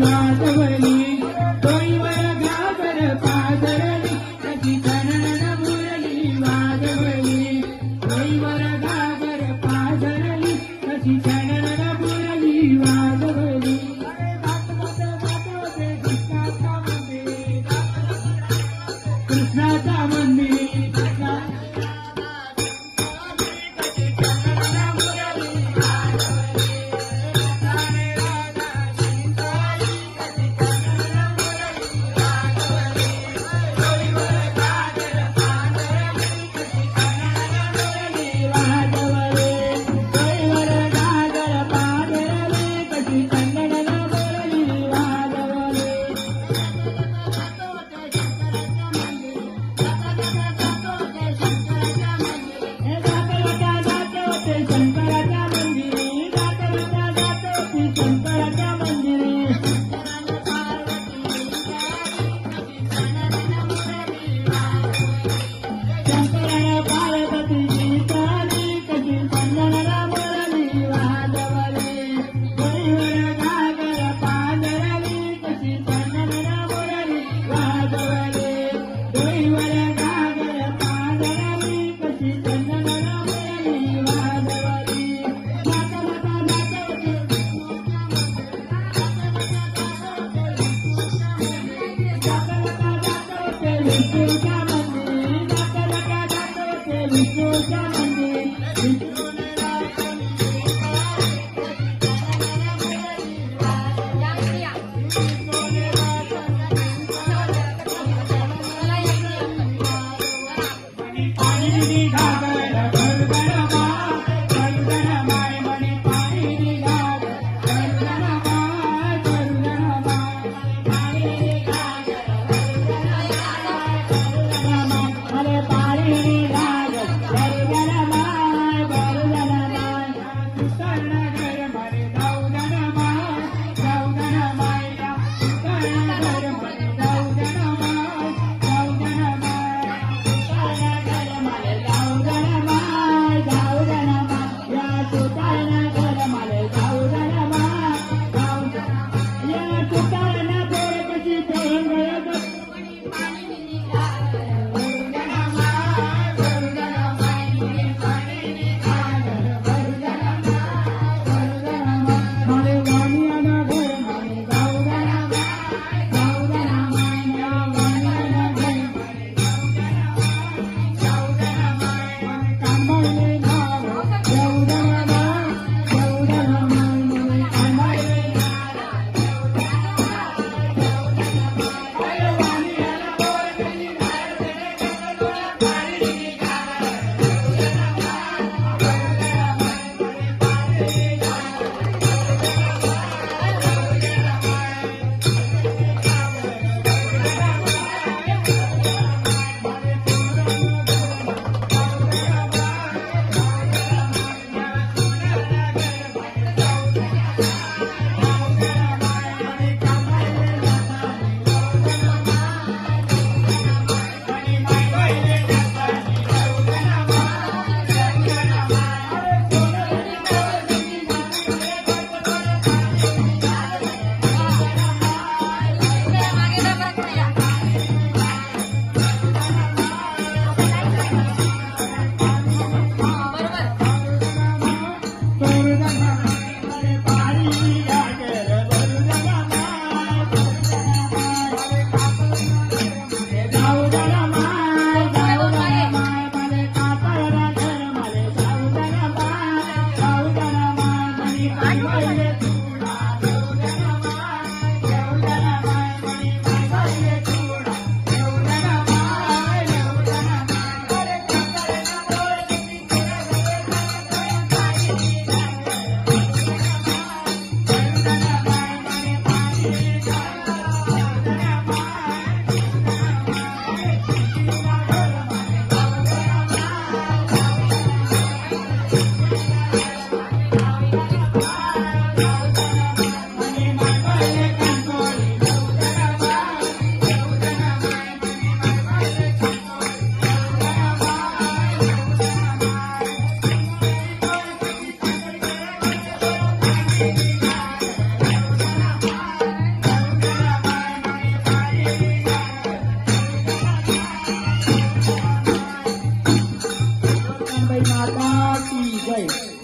वाजवली डोईवर घागर पाजरली कशी छनन मुरली वाजवली डोईवर घागर पाजरली कशी छनन मुरली वाजवली कृष्णाचा मंदिर शंकराच्या मंदिरी शंकराच्या मंदिरी शंकराला पार्वती गीताली कशी चंदनाला मुरली वाजवली डोईवर घागर पाजरली कशी चंदनाला मुरली वाजवली डोईवर घागर पाजरली कशी चंदनाला मुरली वाजवली विष्णूच्या मंदिरी दाखवते विष्णूच्या मंदिरी पाणी घागर गरगरमा गरगरमाय म्हणे पाणी घागर गरगरमाय गरगरमाय पाणी घागर गरगरमाय अरे पाणी घागर गरगरमाय गरगरमाय अंबाबाई माता की जय.